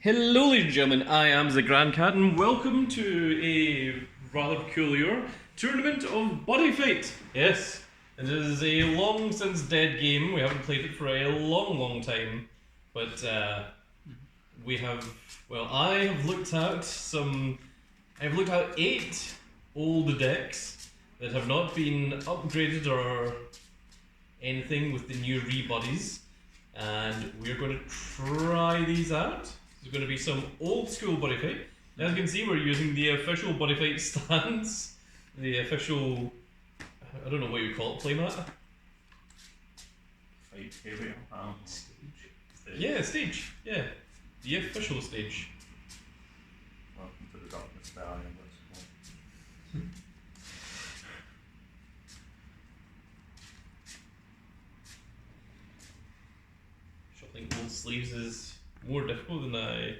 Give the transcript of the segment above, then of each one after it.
Hello, ladies and gentlemen, I am the Grand Cat, and welcome to a rather peculiar tournament of Buddyfight. Yes, it is a long since dead game. We haven't played it for a long time, but we have. Well, I have looked at some. I've looked at 8 old decks that have not been upgraded or anything with the new rebuddies, and we're going to try these out. There's going to be some old school Buddyfight. As you can see, we're using the official Buddyfight stance, the official, I don't know what you call it, playmat? Fight area, stage. Yeah, stage, yeah. The official stage. Welcome to the Darkness Valley. Shuffling old sleeves is more difficult than I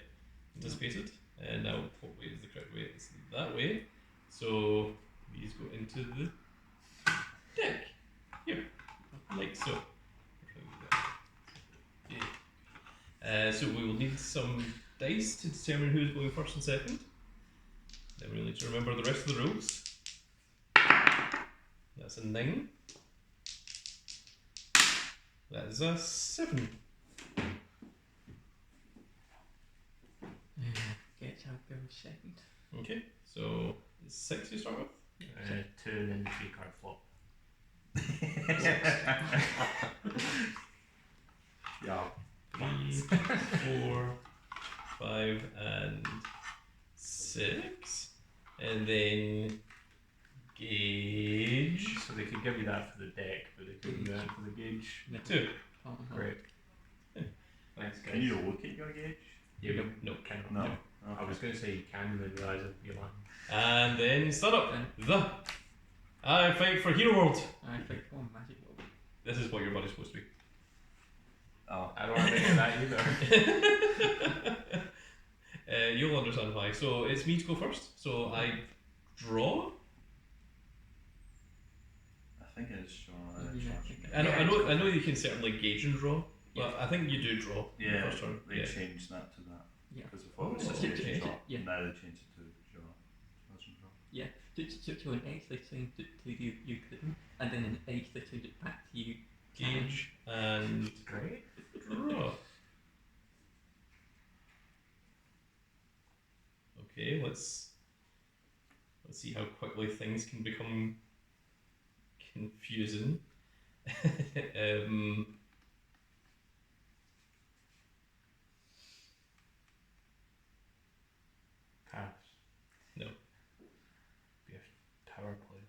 anticipated, and now what way is the correct way? It's that way. So these go into the deck here, like so. So we will need some dice to determine who's going first and second. Then we'll need to remember the rest of the rules. That's a 9. That is a 7. Get out there second. Okay, so 6 you start with? 2 and then 3 card flop. Yeah. 3, 4, 5, and 6. And then gauge. So they could give you that for the deck, but they couldn't do that for the gauge. 2. Great. Thanks, guys. Can you look at your gauge? Yeah, No. kind of. No. I was going to say you can, and then realise it'd be lying. And then start up. The I fight for Hero World. I think one magic world. This is what your body's supposed to be. Oh. I don't have any of that either. You'll understand why. So it's me to go first. So I draw. I think it is Sean. Yeah, I know you can certainly gauge and draw, but I think you do draw Yeah, the first turn. they Yeah. changed that to that. Yeah. Because before it was Oh, situation okay. draw. Yeah. Now they changed it to draw. Wasn't draw. Yeah. So an X they changed it to you couldn't, and then an H they changed it back to you. Gauge and Great. draw. Okay, let's see how quickly things can become confusing. Pass. No. Be a tower play.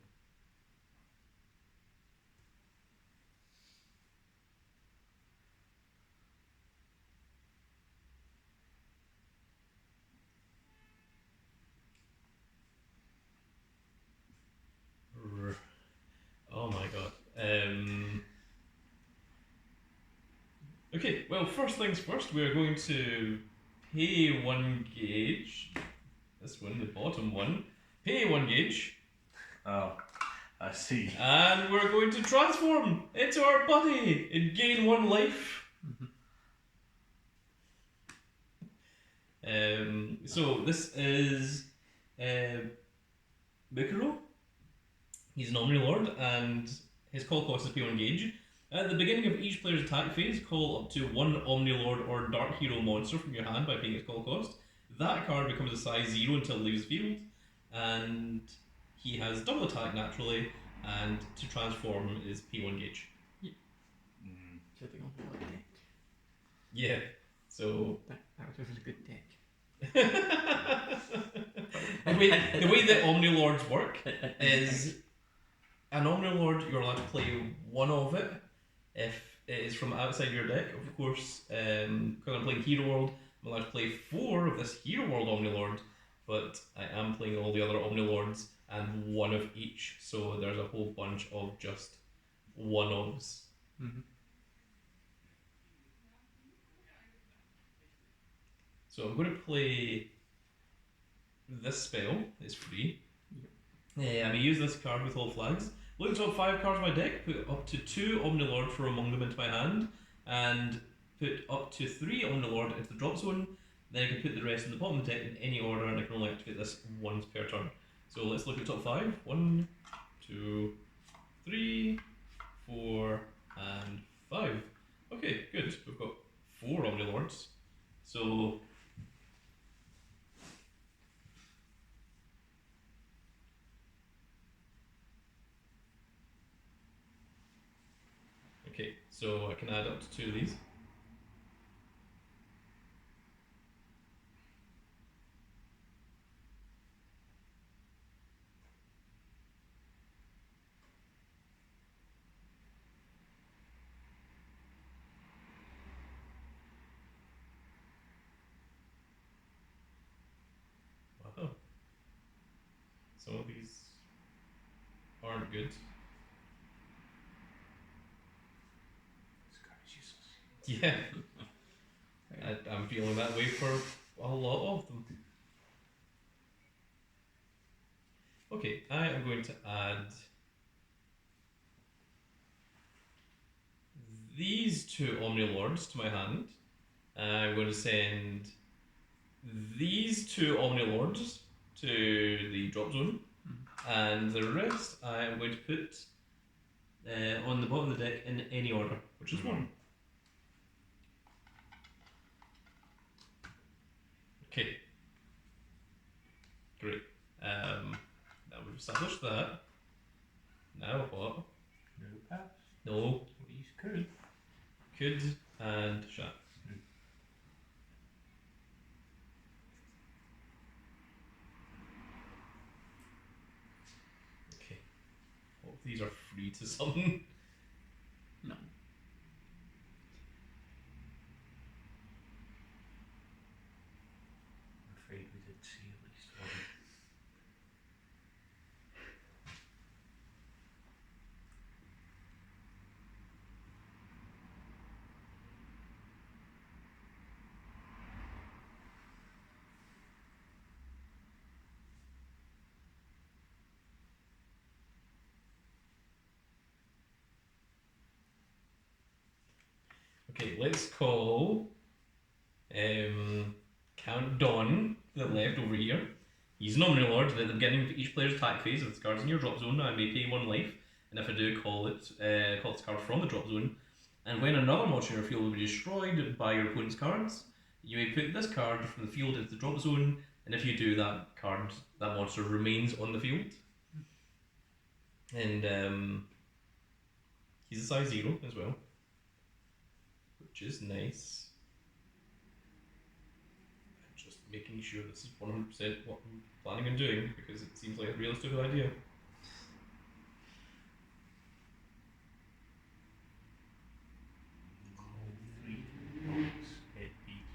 Oh my god. Okay, well, first things first, we're going to pay 1 gauge. This one, the bottom one. Pay 1 gauge. Oh, I see. And we're going to transform into our buddy and gain 1 life. So this is Mikuro. He's an Omni Lord, and his call cost is P1 gauge. At the beginning of each player's attack phase, call up to 1 Omni Lord or Dark Hero monster from your hand by paying its call cost. That card becomes a size 0 until it leaves the field, and he has double attack naturally, and to transform is P1 gauge. Mm. So they all have a deck. Yeah, so That was a good deck. the way that Omni Lords work is an Omni Lord, you're allowed to play 1 of it if it is from outside your deck. Of course, because I'm playing Hero World, I'm allowed to play 4 of this Hero World Omni Lord, but I am playing all the other Omni Lords and 1 of each, so there's a whole bunch of just 1-ofs. Mm-hmm. So I'm going to play this spell, it's free. I'm going to use this card with all flags. Look at the top 5 cards in my deck, put up to 2 Omni Lord from among them into my hand, and put up to 3 Omni Lord into the drop zone, Then I can put the rest in the bottom of the deck in any order, and I can only activate this once per turn. So let's look at top 5. 1, 2, 3, 4, and 5. Okay, good. We've got 4 Omni Lords. So okay, so I can add up to 2 of these. Wow. Some of these aren't good. This guy's useless. Yeah. I'm feeling that way for a lot of them. Okay, I am going to add these 2 Omni Lords to my hand. I'm going to send these 2 Omni Lords to the drop zone, and the rest I am going to put on the bottom of the deck in any order, which is 1. Okay. Great. Now we've established that. Now what? No pass. No. These could. Could and shan't. Okay. All of these are free to summon. No. I'm afraid we did see at least one. Okay, let's call Count Don, the left over here. He's an Omni Lord. At the beginning of each player's attack phase, if this card's in your drop zone, I may pay 1 life, and if I do, call this card from the drop zone. And when another monster in your field will be destroyed by your opponent's cards, you may put this card from the field into the drop zone, and if you do, that monster remains on the field. And he's a size 0 as well, which is nice. I'm just making sure this is 100% what I'm planning on doing, because it seems like a real stupid idea. Call 3 blocks. Head beat.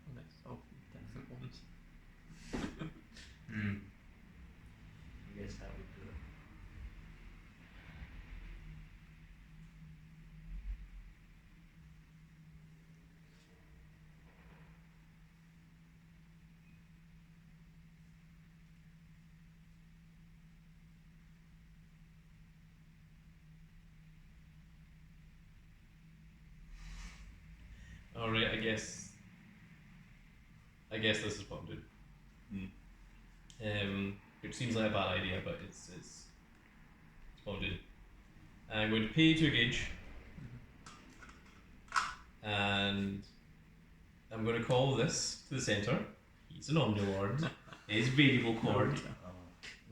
Oh, that's all 3 different ones. I guess that would do it. Alright, I guess this is what I'm doing. Which seems like a bad idea, but it's what I'm doing. I'm going to pay 2 gauge, and I'm going to call this to the centre. He's an Omni Lord. It's variable chord.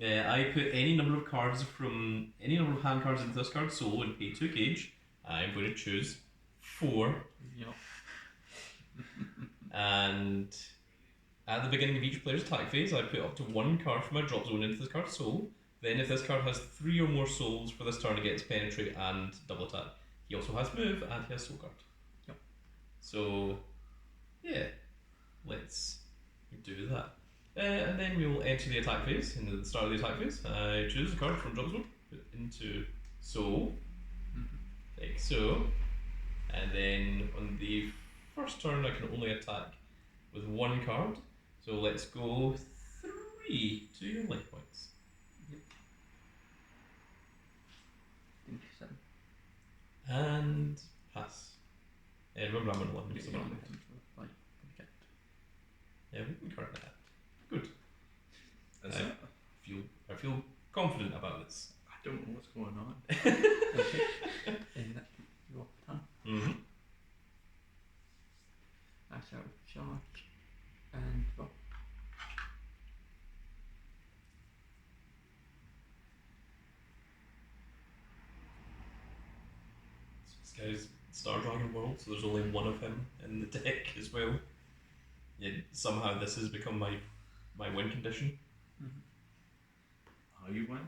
I put any number of cards from any number of hand cards into this card's soul and pay 2 gauge. I'm going to choose 4. Yep. And at the beginning of each player's attack phase, I put up to 1 card from my drop zone into this card's soul. Then if this card has 3 or more souls for this turn, it gets penetrate and double attack. He also has move and he has soul card. Yep. So, yeah, let's do that. And then we will enter the attack phase. In the start of the attack phase, I choose a card from drop zone, put it into soul, like so. And then on the first turn, I can only attack with 1 card. So let's go 3 to your life points. Interesting. And pass. Remember, I'm on one, Yeah, so you're not on moved. him, so, like, okay. Yeah, we can currently act. Good. Is I that? I feel confident about this. I don't know what's going on. Okay. And that's your turn. Mm-hmm. I shall charge and drop. This guy's Star Dragon World, so there's only one of him in the deck as well. Yet somehow this has become my win condition. How you win?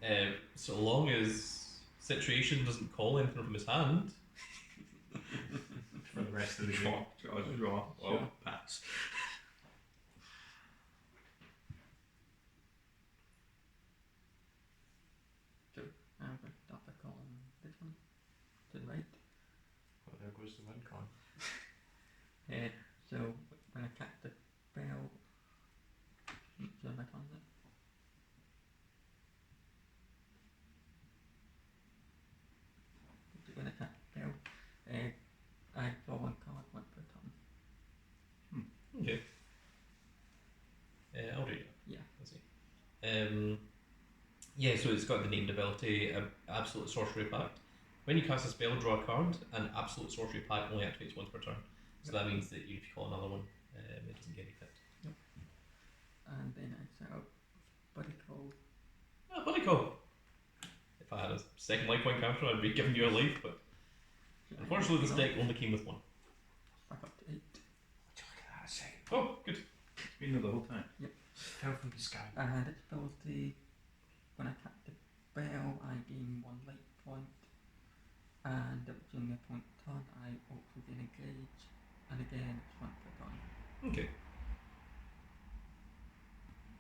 Well, So long as Situation doesn't call anything from his hand. For the rest of the Draw. game. Draw. Well, Sure. pass. so I'm going to start by calling this one to the right. Well, there goes the win con. So when I cast the spell, so my turn is it? When I cast the spell, I draw one card once per turn. Okay. I'll do it. Yeah. Let's see. Yeah, so it's got the named ability, Absolute Sorcery Pact. When you cast a spell, draw a card, and Absolute Sorcery Pact only activates once per turn. So that means that if you call another one, it doesn't get effect. And then I set up Buddy Call. Ah, Buddy Call! If I had a second life point counter, I'd be giving you a life, but unfortunately this deck only came with one. Back up to 8. Would you look at that a second? Oh, good. It's been there the whole time. Fell from the sky. And it spells the. When I cast the spell, I gain 1 life point. And during the point turn, I also gain a gauge. And again, it's once per turn. Okay.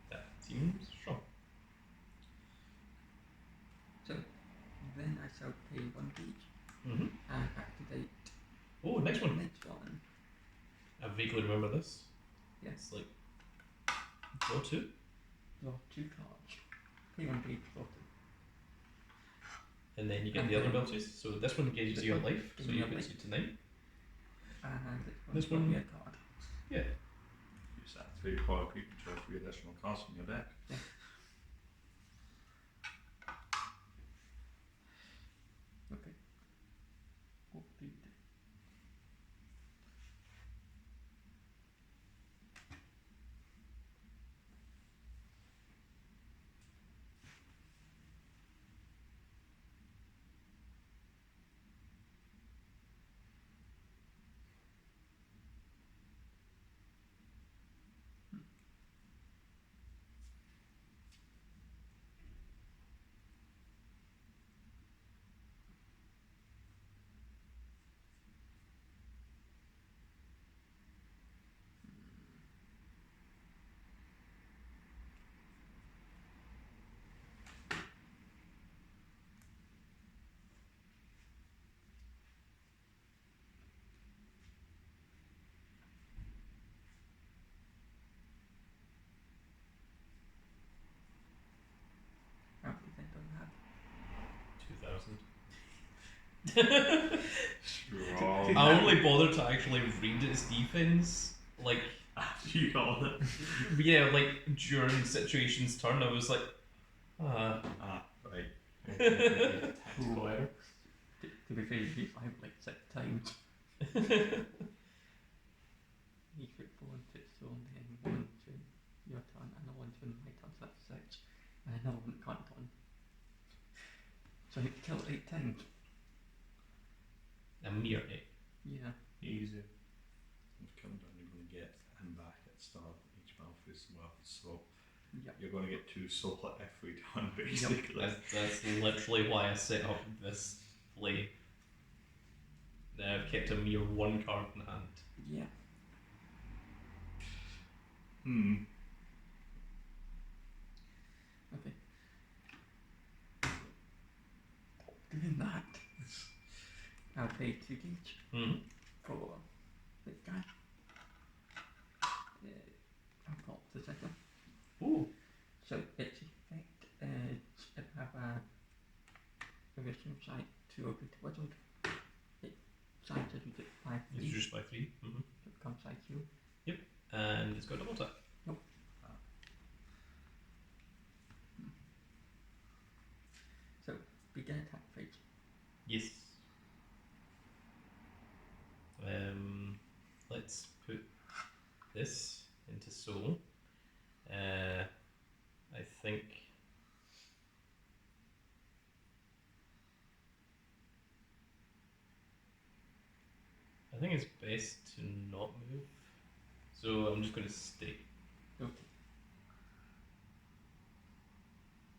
That seems strong. So then I shall pay 1 gauge Mm-hmm. and activate Oh, next the one. next one. I vaguely remember this. Yes. It's like draw 2. Draw 2 cards. Pay 1 gauge, draw 2. And then you get And the other then abilities. So this one gives this you a one life, so gives me you a puts life. you to 9. And This draw one- me a card. Yeah. Use that 3 power creep to draw 3 additional cards from your deck. Okay. What do you do? How many things do I have? 2000. Strong. I only bothered to actually read its defense. Like, After you got on it. yeah, like during Situation's turn, I was like, ah. Ah, right. Tactical error. To be fair, you have like 6 times. You put 4 into its zone, then 1 to your turn, another 1 to my turn, so that's 6. And another 1 can't turn. So I need to kill it 8 times. A mere 8. Yeah. Easy. It's coming down, you're going to get him back at the start of each battle phase as well. So Yep. you're going to get 2 solar every turn, basically. That's literally why I set up this play. Now I've kept a mere 1 card in hand. Yeah. Okay. Doing that, I'll pay 2 gauge Mm-hmm. for this guy. I'll pop the second. Ooh. So its effect is if I have a aggression side to open to wizard. It side to reduce it by It's 3. reduced by 3. It becomes side Q. And it's got double attack. So begin attack phase. Yes. Let's put this into soul. I think. I think it's best to not move. So I'm just going to stay. Okay.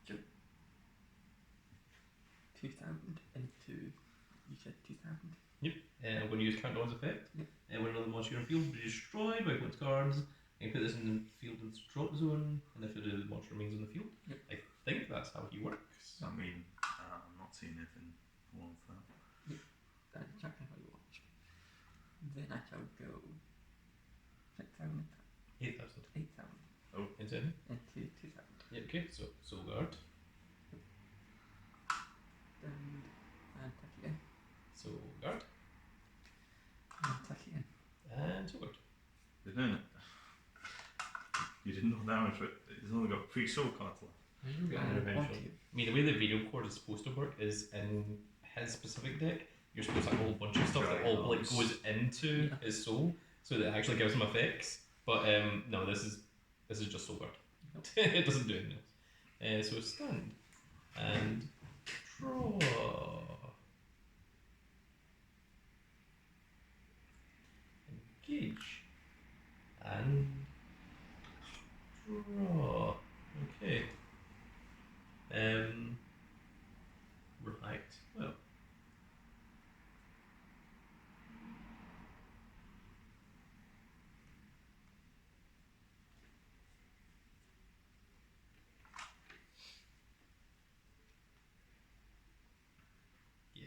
So 2000 into, you said 2000? I'm going to use Countdown's effect. Yep. When another monster in the field is destroyed by opponent's cards, I can put this in the field with drop zone, and if the monster remains in the field. Yep. I think that's how he works. I mean, I'm not seeing anything wrong with that. That's exactly how you watch. Then I shall go 6,000 attack. 8,000. 8,000 Into him. into 2,000. Yeah, okay, so Soul Guard. And attack again. Soul Guard. And attack again. And Soul Guard. They're doing it. You didn't know damage, but it's only got 3 soul cards left. You'll get there And eventually. onto you. I mean, the way the video cord is supposed to work is in his specific deck, you're supposed to have a whole bunch of stuff that all like goes into Yeah. his soul, so that it actually gives him effects. But no, this is just Soul Guard. Nope. It doesn't do anything else. So stand and draw. Engage and draw. Okay. Right. Well. Yeah.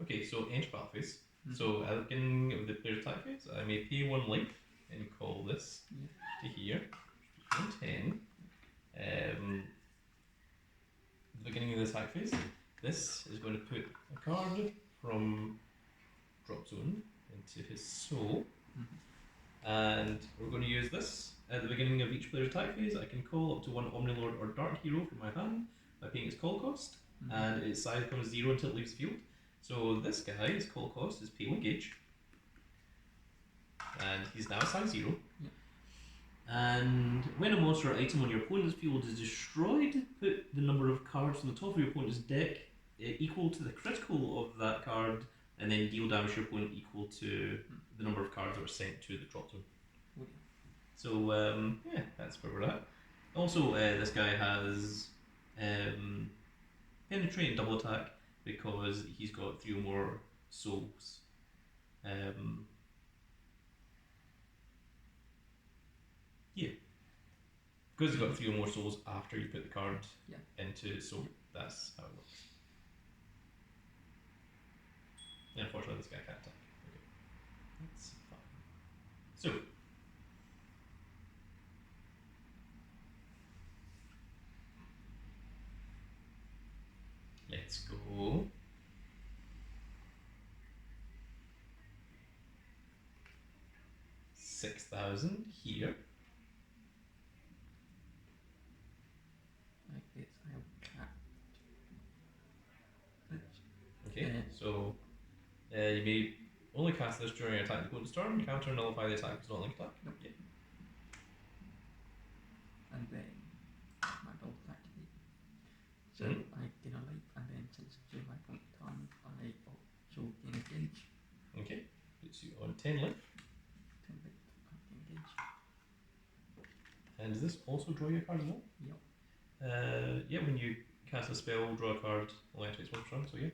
Okay, so enter battle phase. So at the beginning of the player's attack phase, I may pay 1 life and call this to here. 10. At the beginning of the attack phase, this is going to put a card from drop zone into his soul, and we're going to use this at the beginning of each player's attack phase. I can call up to 1 Omni Lord or Dark Hero from my hand by paying its call cost, and its size becomes 0 until it leaves the field. So this guy, his call cost is pay 1 gauge, and he's now size 0. Yep. And when a monster or item on your opponent's field is destroyed, put the number of cards from the top of your opponent's deck equal to the critical of that card, and then deal damage to your opponent equal to the number of cards that were sent to the drop zone. Okay. So yeah, that's where we're at. Also, this guy has penetrate and double attack because he's got 3 or more souls. Yeah. Because he's got 3 or more souls after you put the card into soul. That's how it works. And unfortunately, this guy can't attack. Okay. That's fine. So. Let's go. $6,000 here. I guess I will cat. Okay, so you may only cast this during an attack the opponent's turn, counter and nullify the attack if it's not linked attack. Nope. Yeah. And then my bolt activate. So I gain a life, and then since during my point turn, I also gain a gauge. Okay, puts you on 10 life. 10 life, I gain a gauge. And does this also draw your card as well? Yep. Yeah, when you cast a spell, draw a card, only activates once per turn, so yeah.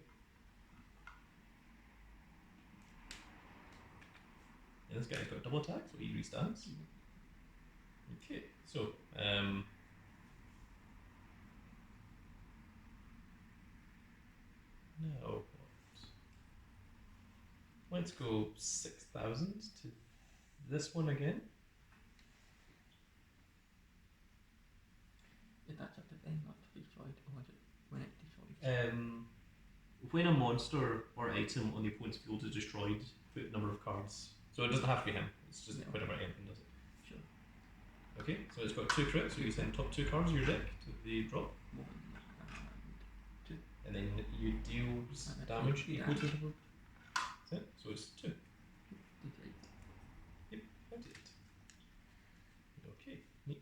And this guy's got double attack, so he restands. Okay, so now what? Let's go 6,000 to this one again. Is that just a then not to be destroyed, or is it when it destroys? when a monster or item on the opponent's field is destroyed, put number of cards. So it doesn't have to be him. It's just Yeah. whenever anything does it. Sure. Okay, so it's got 2 crits, so you send top 2 cards of your deck to the drop, 1 and and then you deal And damage eight equal to damage. the. That's it. So it's 2. D8. Yep, that's it. Okay, neat.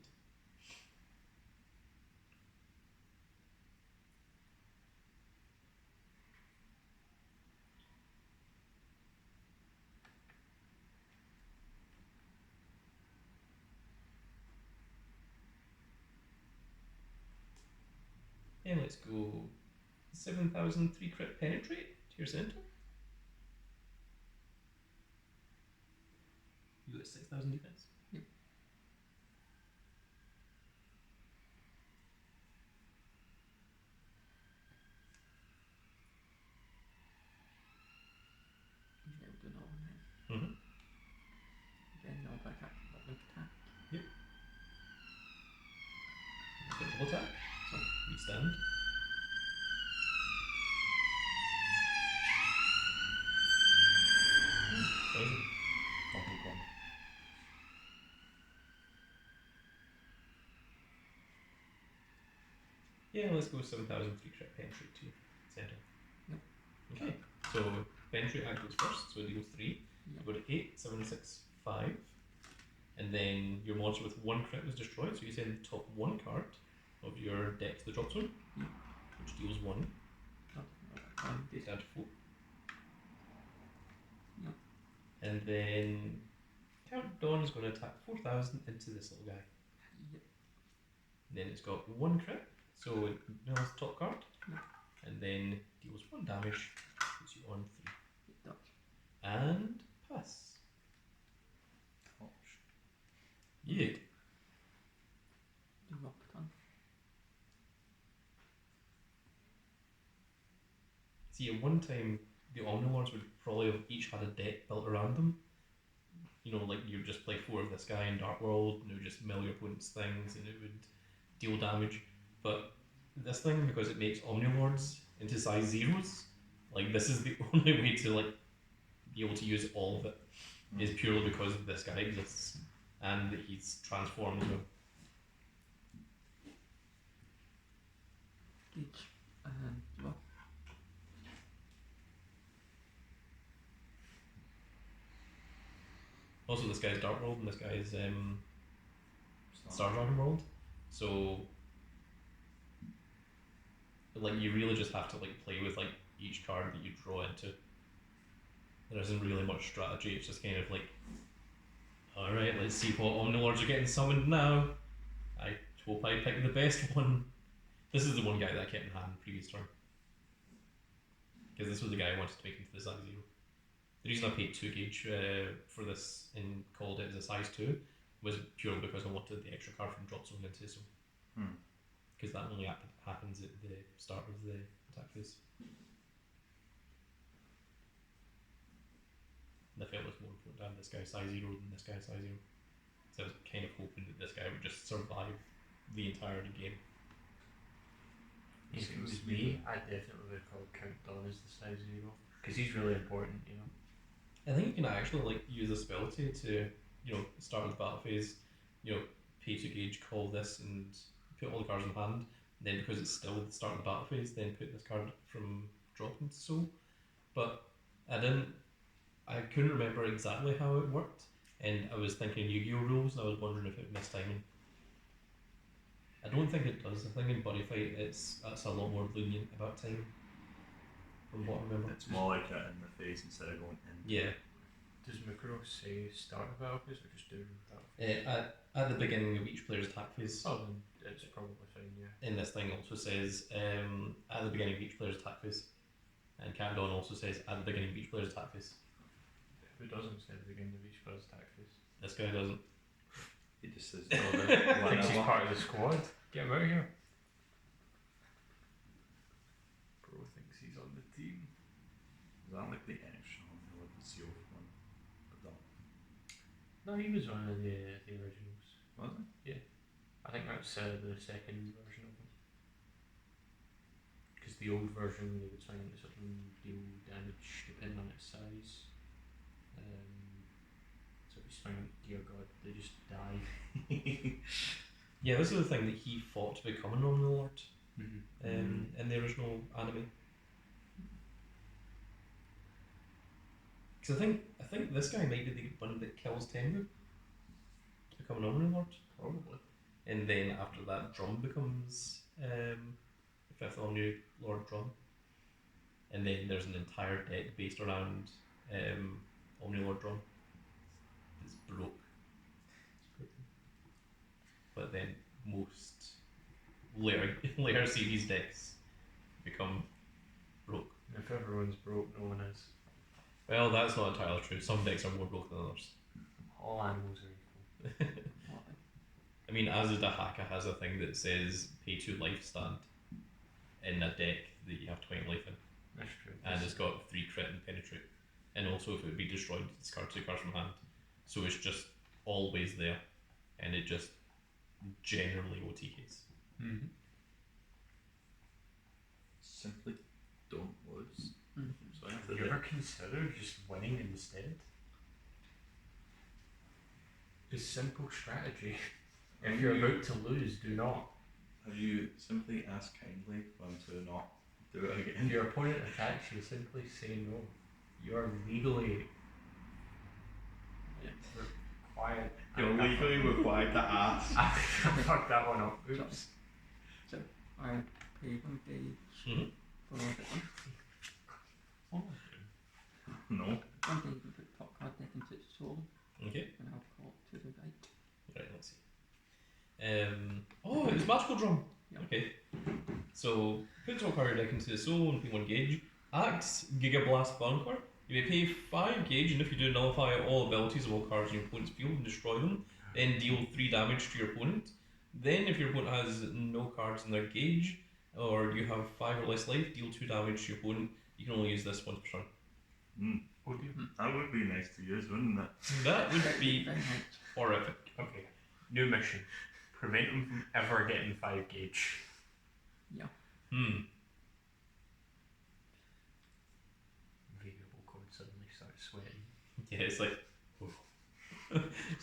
And let's go 7,003 crit penetrate to your center. You got 6,000 defense. Yep. Yeah, we'll do another one then. Mm-hmm. Then no back attack. Double attack. So we stand. Amazing. Combo combo. Yeah, let's go 7,003 crit penetrate to center. Yep. Okay, so penetrate activates first, so it deals 3. Yep. You go to 8, 7, 6, 5. And then your monster with 1 crit was destroyed, so you send the top 1 card of your deck to the drop zone, Yep. which deals 1. This. Down to 4. Yep. And then Count Dawn is going to attack 4,000 into this little guy. Yep. Then it's got 1 crit, so it nails the top card. Yep. And then deals 1 damage, puts you on 3. It does. And pass. Touch. Yeah. Do rock ton. See, at one time, the Omni Lords would probably have each had a deck built around them. You know, like you just play 4 of this guy in Dark World, and it would just mill your opponent's things, and it would deal damage. But this thing, because it makes Omni Lords into size 0s, like this is the only way to like be able to use all of it, is purely because this guy exists, and that he's transformed as well. Gauge and rock. Also, this guy's Dark World, and this guy's Star Dragon World. So, like, you really just have to like play with like each card that you draw into. There isn't really much strategy. It's just kind of like, all right, let's see what Omnilords are getting summoned now. I hope I pick the best one. This is the one guy that I kept in hand previous turn, because this was the guy I wanted to make into the size 0. The reason I paid 2 gauge for this and called it as a size 2 was purely because I wanted the extra card from drop zone into so. Because that only happens at the start of the attack phase. And I felt it was more important to have this guy size 0 than this guy size 0. So I was kind of hoping that this guy would just survive the entire game. If it was me, I definitely would call Count Dawn as the size 0. Because he's really important, you know. I think you can actually like use this ability to, you know, start with the battle phase, you know, pay 2 gauge, call this and put all the cards in hand. And then because it's still the start of the battle phase, then put this card from drop into soul. But I couldn't remember exactly how it worked, and I was thinking Yu-Gi-Oh rules, and I was wondering if it missed timing. I don't think it does. I think in Buddyfight it's a lot more lenient about time, from what I remember. It's more like it in the face instead of going in. Yeah. Does Macro say start a battle phase or just do battle phase? At the beginning of each player's attack phase. Oh, then it's probably fine, yeah. And this thing also says at the beginning of each player's attack phase. And Countdown also says at the beginning of each player's attack phase. Who doesn't say at the beginning of each player's attack phase? This guy doesn't. He just says, Thinks he's part of the squad. Get him out of here. Bro thinks he's on the team. Is that like the extra one? Or the seal one? But that, No, he was one of the originals. was it? I think that's the second version of him. Because the old version, they would swing into something, deal damage depending on its size. So if you swing into Gear God, they just die. Yeah, this is the thing that he fought to become an Omni Lord Mm-hmm. in the original anime. Because I think this guy might be the one that kills Tengu to become an Omni Lord. Probably. And then after that, Drum becomes the fifth Omni Lord Drum. And then there's an entire deck based around Omni Lord Drum. It's broke. But then most layer series decks become broke. If everyone's broke, no one is. Well, that's not entirely true. Some decks are more broke than others. All animals are equal. I mean, Azuda Haka has a thing that says pay 2 life stand in a deck that you have 20 life in. That's true. And it's got 3 crit and penetrate. And also, if it would be destroyed, discard 2 cards from hand. So it's just always there. And it just generally OTKs. Mm-hmm. Simply don't lose. So I have to Have you ever considered just winning instead? Just simple strategy. If you're about to lose, do not. Have you simply asked kindly when to not do it If again? your opponent attacks you, simply say no. You are legally required. You're legally required to ask. I fucked that one up. Oops. So I pay 1 gauge for the one. Oh. No. 1 gauge will put top card deck into its soul, Okay, and I'll call it to the right. right, let's see. Oh, it's Magical Drum. Yeah. Okay. So, put top card deck into the soul and pay 1 gauge. Acts Giga Blast Bunker. You may pay 5 gauge, and if you do, nullify all abilities of all cards in your opponent's field and destroy them. Then deal 3 damage to your opponent. Then, if your opponent has no cards in their gauge, or you have 5 or less life, deal 2 damage to your opponent. You can only use this once per turn. Would you? That would be nice to use, wouldn't it? That would be Very nice. horrific. Okay. New mission. Prevent them from ever getting 5 gauge. Yeah. Variable code suddenly starts sweating. Yeah, it's like.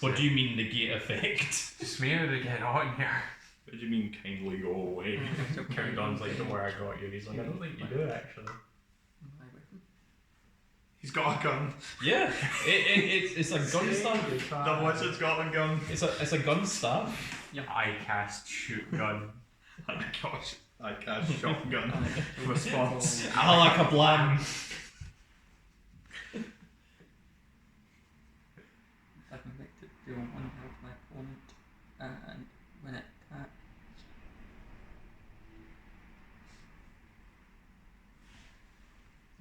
What do you mean negate effect? Just me to get on here. What do you mean kindly go away? Countdown's like, don't worry, I got you. He's like, I don't think you do actually. My weapon. He's got a gun. Yeah, it's a gun staff. The wizard's got a gun. It's a gun staff. I cast shoot gun. Oh gosh. I cast shotgun response. Alakablam. I can make it do 1 health my opponent, and when it attacks,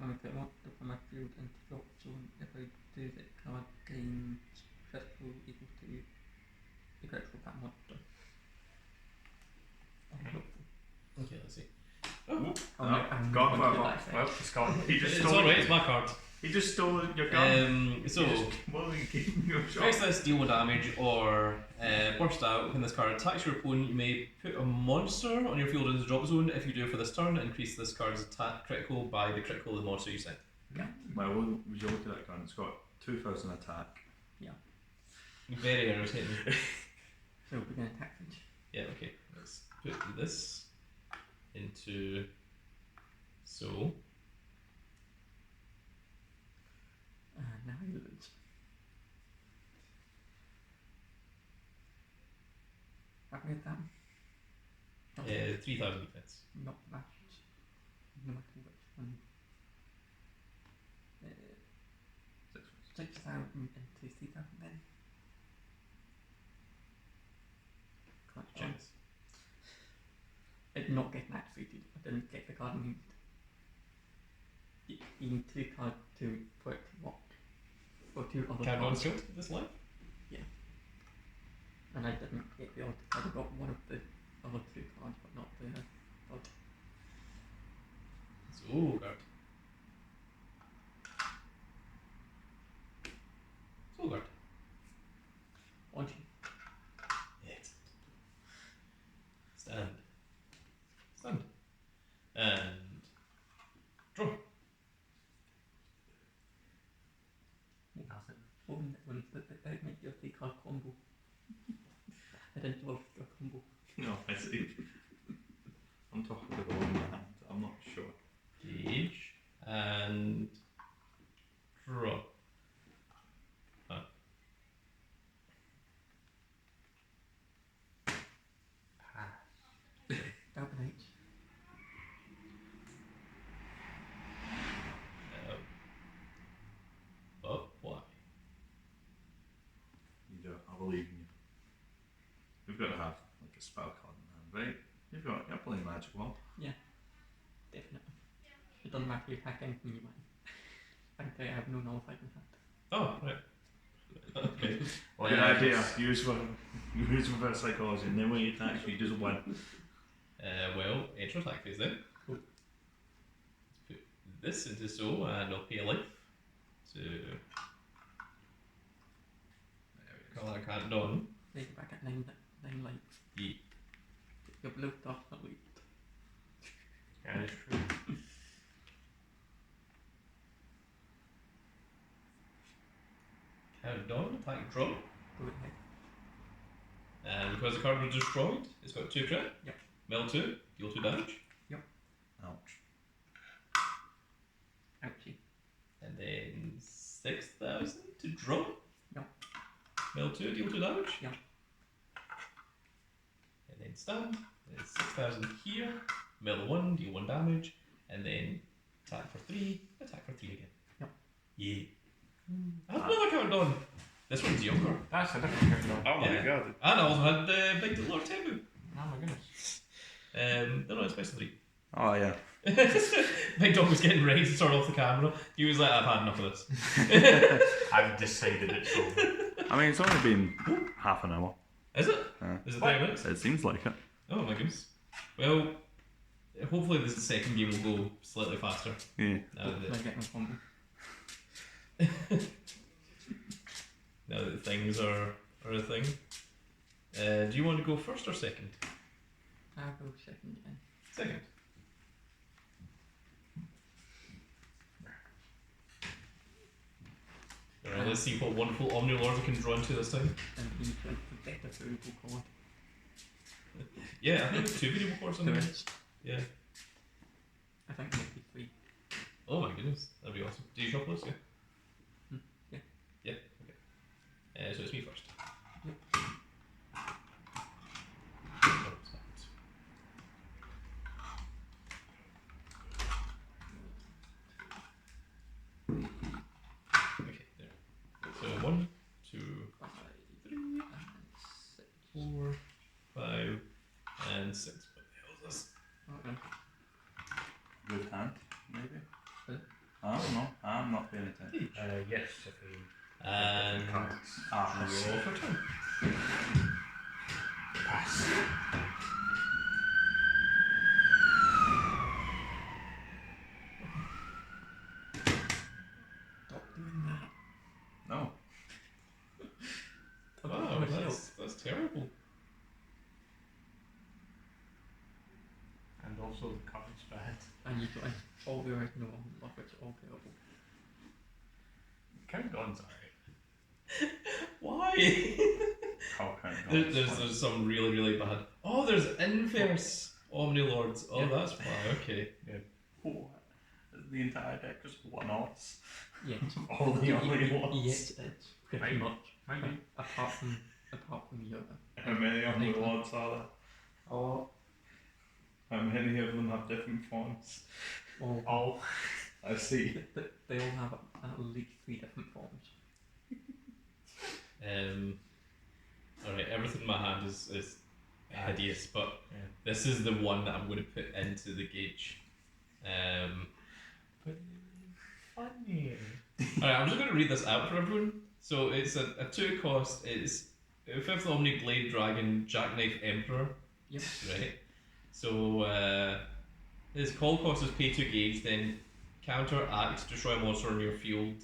if I want to put my field into drop zone, if I do that card gains critical equal to the critical that monster. Okay, let's see. Gone for a Well, it's gone. He just It's stole alright, it's my card. He just stole your gun. So, Well, you gave him your shot. face this, deal 1 damage, or burst out. When this card attacks your opponent, you may put a monster on your field into the drop zone. If you do for this turn, increase this card's attack critical by the critical of the monster you sent. Well, would you look at that gun? It's got 2,000 attack. Very irritating. So we're going to attack each. Yeah, okay. Let's put this into so. Now I lose. Have we had that? 3,000 defense. Not that. No matter which one. 6,000 into 3,000 then. Can't Chance. It not getting activated. I didn't get the card moved. You need 2 cards for it to work. Or 2 other Card cards. killed this life? And I didn't get the other card. I got one of the other 2 cards, but not the third. Soul guard. Soul guard. Launching. Excellent. Stand. Stand. And nothing. That might be a 3-card combo. I didn't love your combo. No, I see. I'm talking about the one in my hand. I'm not sure. Gauge and draw. That would be nice. But why? You do it. I believe in you. You've got to have like a spell card in hand, right? You're playing Magic well. Definitely. It doesn't matter if you hack anything you want. I think I have no nullified in hand. Oh, right. Okay. Well, good idea. Use reverse psychology, and then when you attack, you just win. Well, enter attack phase then. Cool. Put this into so, and I'll pay a life. So, call that card done. They go back at 9 lights. Yeah. Your blue dot at least. Yeah, that's true. Count done, attack draw. Go ahead. And because the card was destroyed, it's got 2 crit. Yep. Mill 2, deal 2 damage. Ouch. Ouchie. And then 6,000 to draw. Yep. Mill 2, deal 2 damage. Yep. And then stun. It's 6,000 here. Mill 1, deal 1 damage. And then attack for 3, attack for 3 again. Yep. Yeah. I have another countdown. This one's younger. That's a different countdown. Oh my Yeah. god. And I also had the Big Lord Tebu. Oh my goodness. No, it's best of 3. Oh yeah. Big Dog was getting ready to turn off the camera. He was like, I've had enough of this. I've decided it's over. I mean, it's only been half an hour. Is it? Yeah. Is it 30 minutes? It seems like it. Oh my goodness. Well, hopefully this second game will go slightly faster. Yeah. Now Am I that, getting a combo? now that things are a thing. Do you want to go first or second? I'll go second again. Second. Alright, let's see what wonderful Omni Lords I can draw into this time. And he's like the better variable card. Yeah, I think there's 2 variable cards on There there. is. Yeah. I think maybe 3. Oh my goodness, that'd be awesome. Do you shuffle this? Yeah. Yeah. Yeah. Okay. So it's me first. Yep. Okay, there. So 1, 2, 5, 3, and 6. 4, 5, and 6. What the hell is this? Okay. Good hand, maybe? Huh? I don't know. I'm not paying attention. Yes, if we. And Cards. roll for turn. Pass. Stop doing that. No. Stop Wow, doing myself. that's terrible. And also the card's bad. And you got all the original love it's all terrible. Countdown's alright. Why? How can I go? there's some really, really bad. Oh, there's inverse Omni Lords. Oh, Yeah. that's why. Okay. What? The entire deck just one-offs. Yes. All the only ones. Yes, it's pretty Maybe. much. Maybe. Apart from the other. How many only ones are there? Oh. How many of them have different forms? All. All. I see. They all have at least 3 different forms. Alright, everything in my hand is hideous, but Yeah. this is the one that I'm going to put into the gauge. But funny. Alright, I'm just going to read this out for everyone. So it's a 2 cost, it's 5th Omni Blade Dragon Jackknife Emperor. Yep. Right. So his call cost is pay 2 gauge, then counteract, destroy a monster on your field,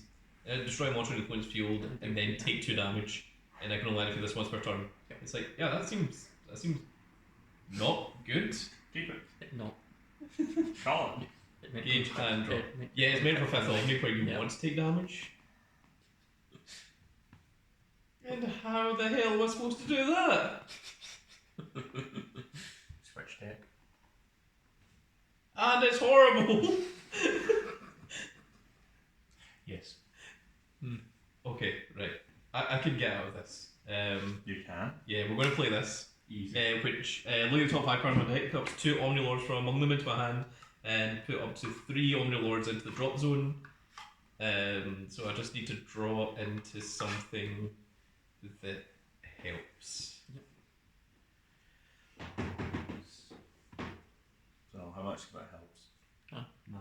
destroy a monster in the opponent's field, and then take 2 damage. And I can only do this once per turn. Yep. It's like, yeah, that seems not good. Keep it. No. Call it. It meant Gauge for- and drop. it meant- Yeah, it's made for 5th Omni where you Yeah. want to take damage. And how the hell am I supposed to do that? Switch deck. And it's horrible! Yes. Okay, right. I can get out of this. You can. Yeah, we're going to play this. Easy. Which, looking at the top 5 cards in my deck, put up to 2 Omni Lords from among them into my hand, and put up to 3 Omni Lords into the drop zone. So I just need to draw into something that helps. So how much that helps? None.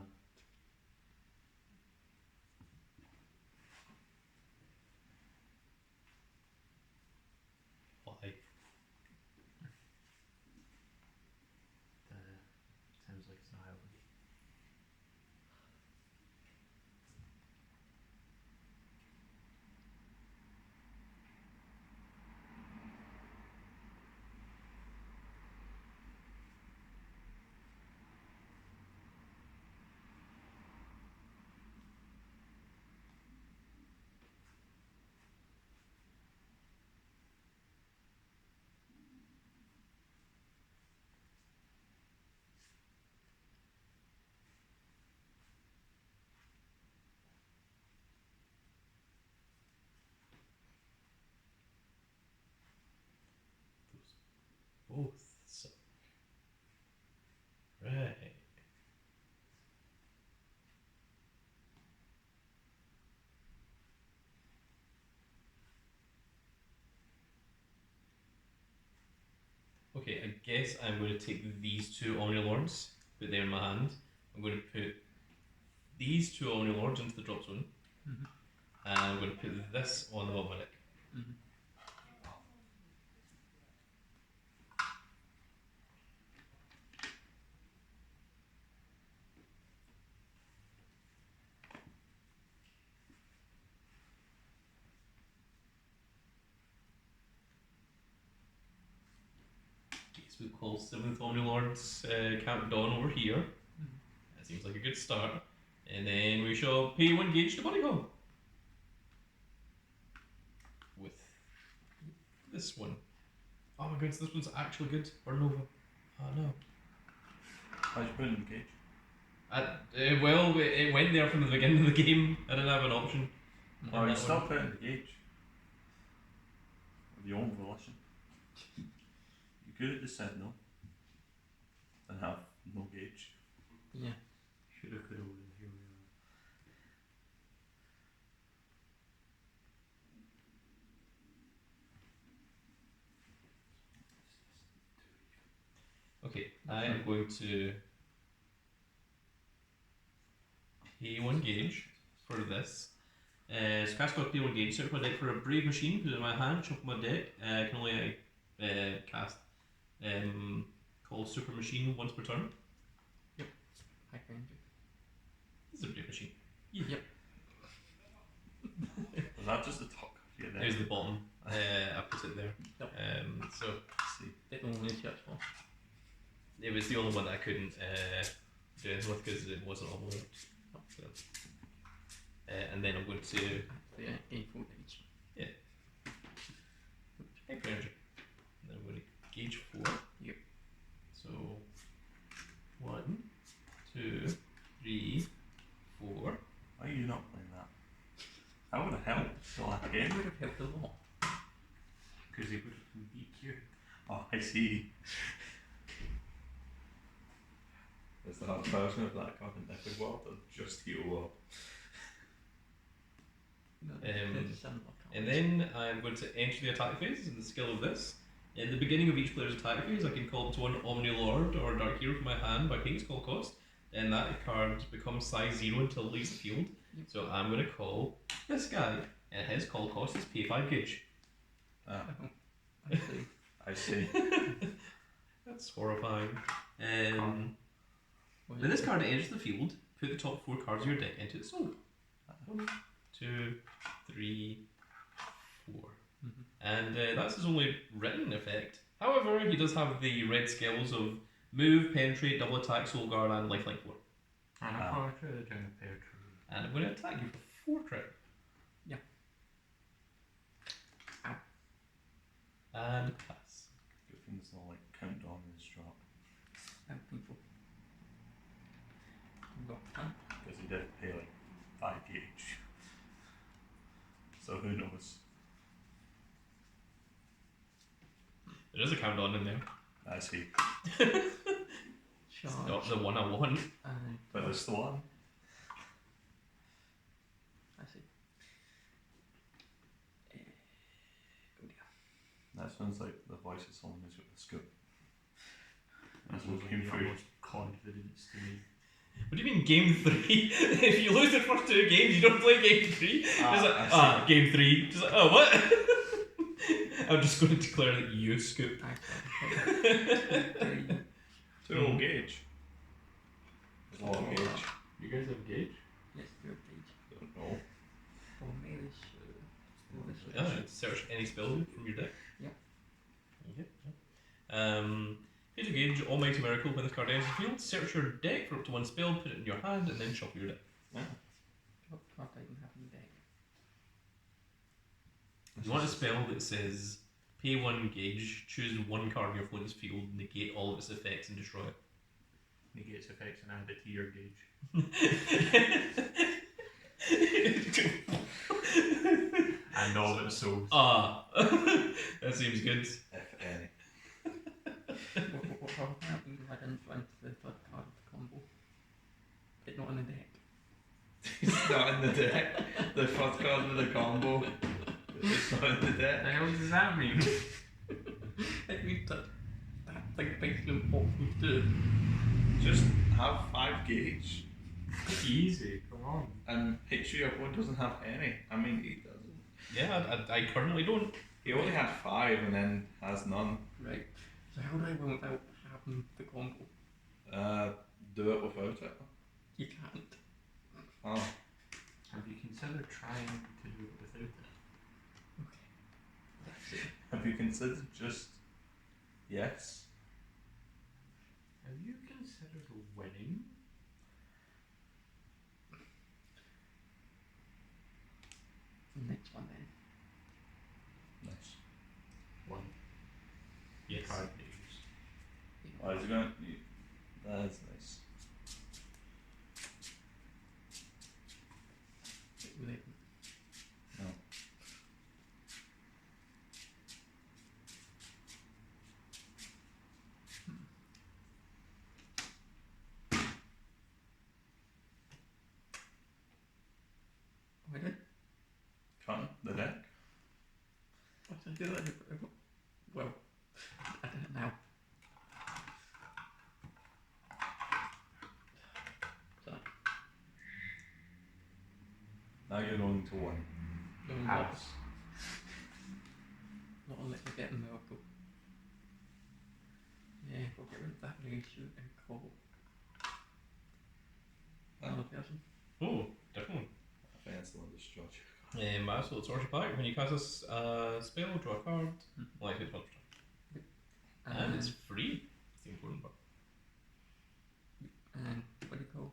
Why? Sounds like it's not helping. Both suck. Right. Okay, I guess I'm going to take these 2 Omni Lords, put them in my hand. I'm going to put these 2 Omni Lords into the drop zone, and I'm going to put this on the bottom of my deck. Okay, so we'll call 7th Omni Lords countdown over here. That seems like a good start. And then we shall pay 1 gauge to Buddyfight. With this one. Oh my goodness, this one's actually good. Burn Nova. Oh no. How'd you put it in the cage? Well, it went there from the beginning of the game. I didn't have an option. Oh, on you that still one. put it in the cage. Of your own volition. You could have just said no. And have no gauge. Yeah. Shoulda, coulda, woulda, here we are. Okay, I am going to pay 1 gauge for this. So cast card pay 1 gauge, search my deck for a Brave Machine, put it in my hand, shuffle my deck. I can only cast call Super Machine once per turn. High Ranger. This is a Brave Machine. Yep. Was that just the top? Yeah, there. There's the bottom. I put it there. Yep. So See. Didn't only search for. it was the only one that I couldn't do anything with because it wasn't all moved. So, and then I'm going to The A4 gauge. Hyper Energy. And then I'm going to gauge 4. Yep. So 1, 2, 3, 4. Why are you not playing that? That would have helped the last It game. would have helped a lot. Because he would have been DQ. Oh, I see. It's the hard version of that card in Epic World or just heal up. No, Um, there's a similar card. And then I'm going to enter the attack phase and the skill of this. In the beginning of each player's attack phase, I can call up to 1 Omni Lord or Dark Hero from my hand by paying its call cost, and that card becomes size 0 until it leaves the field. Yep. So I'm going to call this guy, and his call cost is pay 5 gauge. Ah, I see. I see. That's horrifying. Well, When this card enters the field, put the top 4 cards of your deck into its soul. 1, 2, 3, 4. And that's his only written effect. However, he does have the red skills of move, penetrate, double attack, soul guard, and lifelink 4. And I probably could have done a pair tree. And I'm going to attack you for 4 crit. Ow. happens, they'll like count on his drop. How painful. Got time. Because he did pay like 5 gauge. So who knows? There is a countdown in there. I see. It's not the one I want. And But it's the one. I see. Go down. That sounds like the voice of someone who's got the scoop. That's That's looking your through. most confidence to me. What do you mean game 3? If you lose the first 2 games, you don't play game 3? It's like, game 3. Just like, oh, what? I'm just going to declare that you scooped. Actually, 2 gauge. There's a lot of gauge. You guys have gauge? yes, your page. Don't know. For Malish. Yeah, search any spell from your deck. Yep. Here's a gauge, Almighty Miracle. When this card enters the field, search your deck for up to 1 spell, put it in your hand, and then shuffle your deck. Yeah. What card I can have in the deck? You want a spell that says pay 1 gauge, choose 1 card in your opponent's field, negate all of its effects, and destroy it. Negates effects and add it to your gauge. And all of its souls. That seems good. If any. What happened if I didn't find the 3rd card of the combo? It's not in the deck. It's not in the deck. The 1st card of the combo. It's not in the The deck. hell does that mean? It means that thing basically what we do. Just have 5 gauge Easy, come on. and picture your opponent doesn't have any. I mean, he doesn't. Yeah, I currently don't. He only had 5 and then has none. Right. So how do I win without having the combo? Do it without it. You can't. Oh. Have you considered trying to do it without it? Let's see. Have you considered just yes? Have you considered winning? Next one then. Nice. One. Yes. Card names. Oh, is he going? That's nice. Wait, No. I did. Cutting the deck. What did I do? Well, I did it now. So, Now you're going to 1. going House. not unless we get a miracle. Yeah, we'll get rid of that ratio and call another person. Oh, different one. I think that's the one that's George. Absolute Sorcery Pact. When you cast a spell, draw a card. Like it helps. And it's free. It's the important part. And what do you call?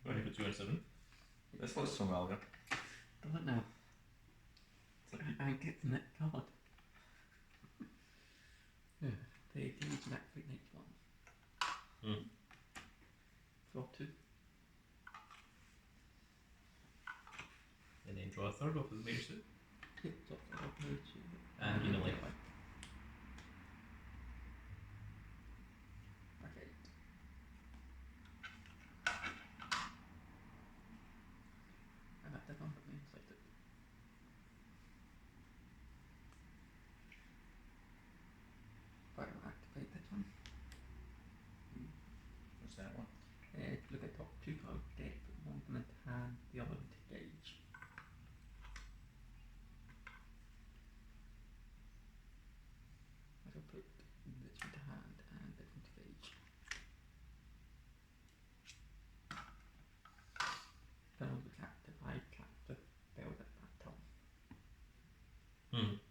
Only put 2 and 7. This looks familiar. Does it now? I get the next card. Yeah, they use that for the next one. Draw 2. And then draw a 3rd off of the major suit. Yep, top of page. And you know, like, Okay. And that did number means like that. Right, I'll activate that one. What's that one? Look at top 2 card deck, put one of them into hand, the other into gauge. I shall put this into hand and this into gauge. Then I'll look at the I cast the spell at that time.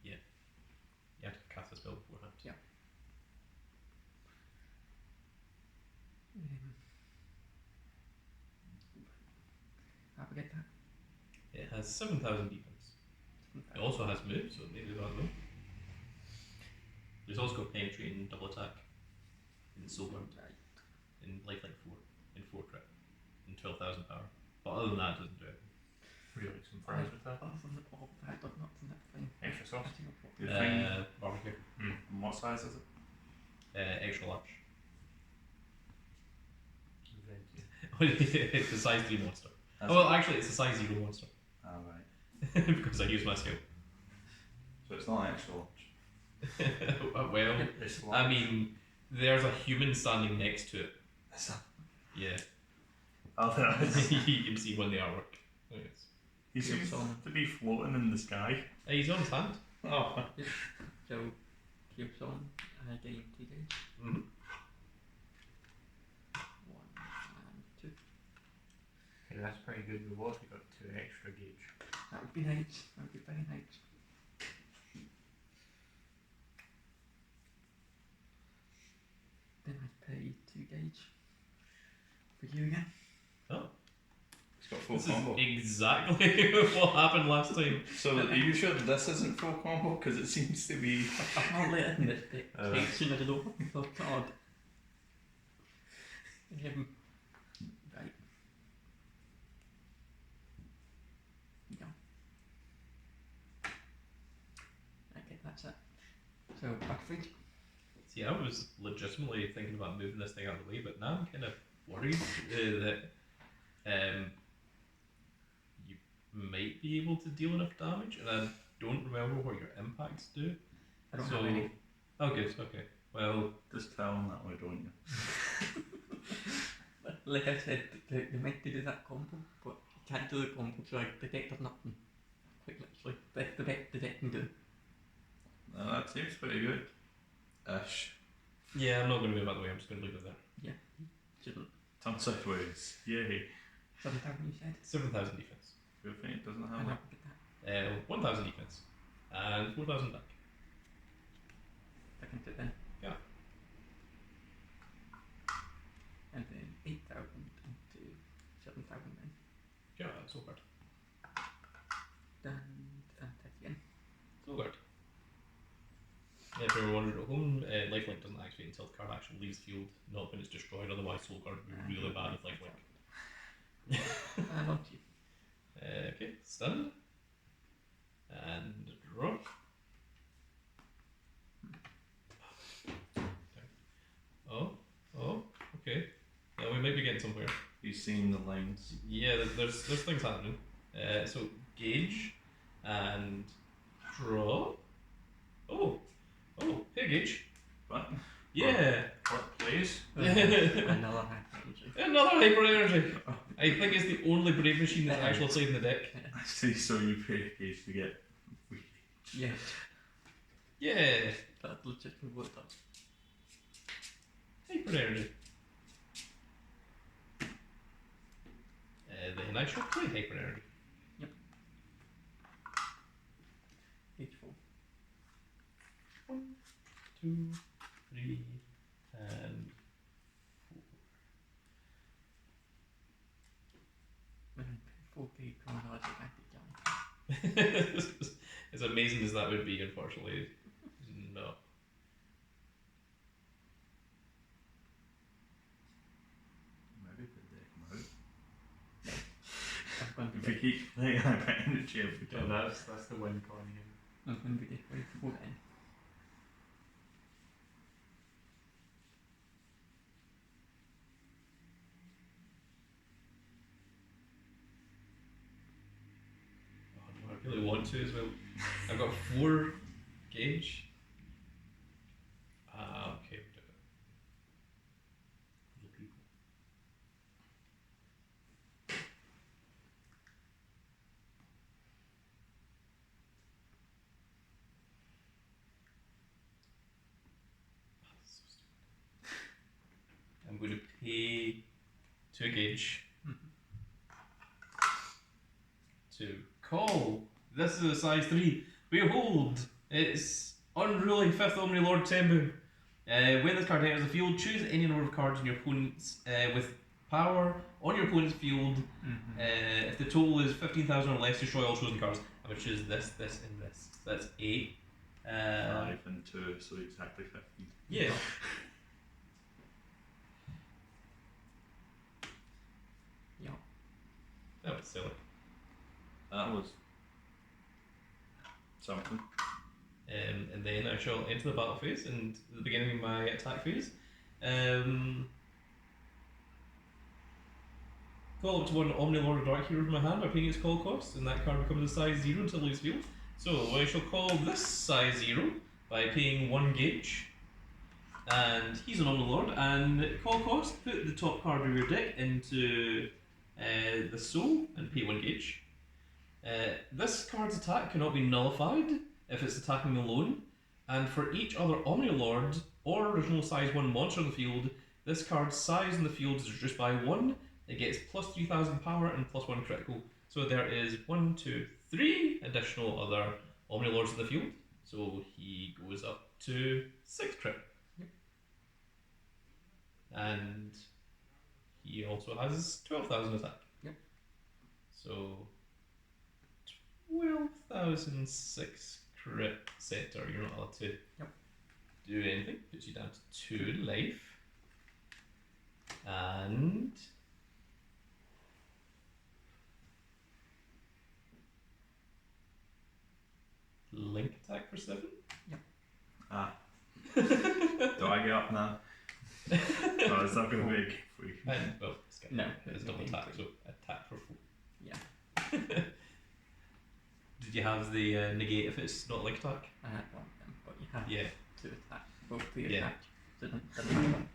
Yeah. You have to cast a spell beforehand. Yeah. How do I get that? It has 7,000 defense. It also has moves, so maybe that will. He's also got penetrating, double attack, in silver, Right. in lifelink 4, in 4 crit, and 12,000 power. But other than that, it doesn't do it. Would you like some fries with that? Other than all that, I've not done that thing. Extra sauce? Actually, I've got- Good thing. Barbecue. And what size is it? Extra large. Thank you. It's a size 3 monster. That's Oh, well, actually, it's a size 0 monster. Alright. Because I use my skill. So it's not extra large. Well, It's I large. mean, there's a human standing next to it. Is that? Yeah. Oh, there is. You can see when the artwork. Yes. He seems to be floating in the sky. He's on his hand. Oh. So, keeps on, and I gain 2 days. Mm-hmm. 1 and 2. Okay, that's pretty good. We've also got 2 extra gauge. That would be nice. That would be very nice. Then I pay 2 gauge for you again. It's got full This combo. is exactly what happened last time. So are you sure this isn't full combo? Because it seems to be. Apparently, in this section, I don't know what card. Right. Yeah. Okay, that's it. So, Buddyfight. See, I was legitimately thinking about moving this thing out of the way, but now I'm kind of worried that you might be able to deal enough damage, and I don't remember what your impacts do. I don't So- have any. Oh, good, okay. Well, Just tell them that way, don't you? Like I said, they meant to do that combo, but you can't do the combo, so like, the deck does nothing. Quite literally. The deck can do. That seems pretty good. Ish. yeah, I'm not going to move out of the way, I'm just going to leave it there. Shouldn't. Turn sideways. Yay. 7,000 you said? 7,000 defense. Good thing it doesn't I have know, that. get that. 1,000 defense. And 4,000 back. I can fit then. Yeah. And then 8,000 into 7,000 then. Yeah, so hard. And 30 again. So hard. If you're wondering at home, lifelink doesn't activate until the card actually leaves the field, not when it's destroyed, otherwise soul guard would be really bad with lifelink. On to you. Okay, stun. And draw. Oh, okay. Yeah, we might be getting somewhere. You've seen the lines. Yeah, there's things happening. So gauge and draw. Oh, hey gauge. What? Yeah, What, please? Another hack energy. another hyper energy. I think it's the only brave machine that's actually played in the deck. I see, so you pay a case to get. Yes, Yeah, that's legitimately what it does. hyper energy. Then I shall play hyper energy. H4. 1, 2, 3, and When I pay 4k chronology, I think as amazing as that would be, unfortunately, no. Maybe put the deck out. I'm going to If be we keep playing hyper energy every Yeah, time. that's the win con here. I'm going to be ready for then. Oh, no, I really want to as well. I've got 4 gauge. Okay, we'll do it. Little people. Oh, that's so stupid. I'm going to pay 2 gauge to call. This is a size 3. Behold, it's Unruly 5th Omni Lord Tembu. When this card enters the field, choose any number of cards in your opponent's with power on your opponent's field. If the total is 15,000 or less, destroy all chosen cards. I'm going to choose this, and this. So that's 8. 5 and 2, so exactly 15. Yeah. Yeah. That was silly. That was something. And then I shall enter the battle phase and the beginning of my attack phase. Call up to one Omni Lord of Dark Hero from my hand by paying its call cost, and that card becomes a size 0 until it leaves field. So I shall call this size 0 by paying 1 gauge. And he's an Omni Lord, and call cost, put the top card of your deck into the soul and pay 1 gauge. This card's attack cannot be nullified if it's attacking alone, and for each other Omni Lord or original size 1 monster on the field, this card's size in the field is reduced by 1. It gets plus 3000 power and plus 1 critical. So there is 1, 2, 3 additional other Omni Lords in the field. So he goes up to 6 crit. Yep. And he also has 12,000 attack. Yep. So 12,006 crit center. You're not allowed to do anything. Puts you down to 2 life. And link attack for 7. Ah. Do I get up now? No, it's not going to make for you. And, well, it's got No, it's double attack, so attack for 4. Yeah. Did you have the negate if it's not link attack? I had one of them, but you have Yeah. to attack. Both the Yeah. attack. So doesn't matter.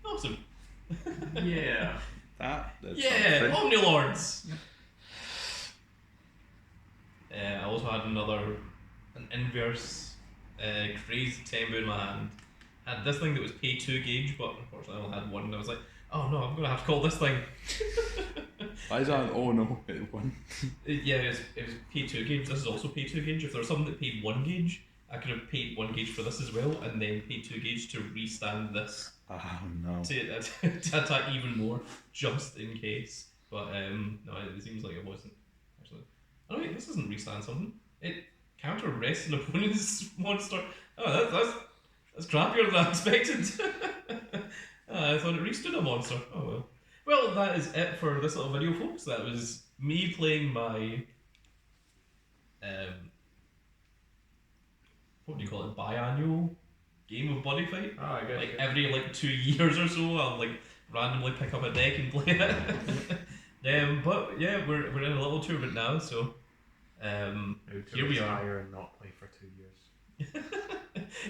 Awesome. Yeah. That's Yeah, something. Omni Lords. Yep. I also had an inverse crazy tempo in my hand. Had this thing that was pay 2 gauge, but unfortunately I only had 1, and I was like, oh no, I'm gonna have to call this thing. Why is that? Oh no, it won. Yeah, it was pay 2 gauge. This is also pay 2 gauge. If there was something that paid 1 gauge, I could have paid 1 gauge for this as well, and then paid 2 gauge to restand this Oh no. to attack even more, just in case. But no, it seems like it wasn't actually. Oh wait, this doesn't restand something. It counter arrests an opponent's monster. Oh, that's crappier than I expected. I thought it restood a monster. Oh well. Well, that is it for this little video, folks. That was me playing my what do you call it? Biannual game of Buddyfight. Oh, I guess. Like every 2 years or so, I'll randomly pick up a deck and play it. But yeah, we're in a little tournament now, so here we are. Retire and not play for 2 years.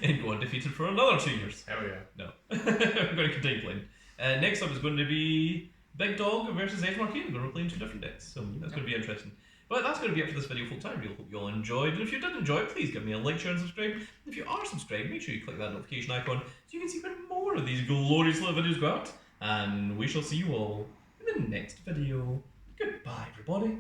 And go undefeated for another 2 years. Hell yeah. No, we're going to continue playing. Next up is going to be Big Dog versus Edge Marquis. We're playing 2 different decks, so that's going to be interesting. But that's going to be it for this video full time. I really hope you all enjoyed. And if you did enjoy it, please give me a like, share, and subscribe. If you are subscribed, make sure you click that notification icon so you can see when more of these glorious little videos go out. And we shall see you all in the next video. Goodbye, everybody.